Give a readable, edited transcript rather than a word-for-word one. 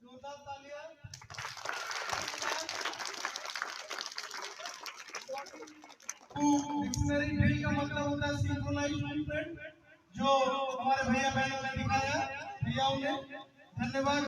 जोरदार तालियां। Dictionary drill का मतलब होता है सिंक्रोनाइज मूवमेंट, जो हमारे भैया बहनों ने दिखाया, भैयाओं ने। धन्यवाद।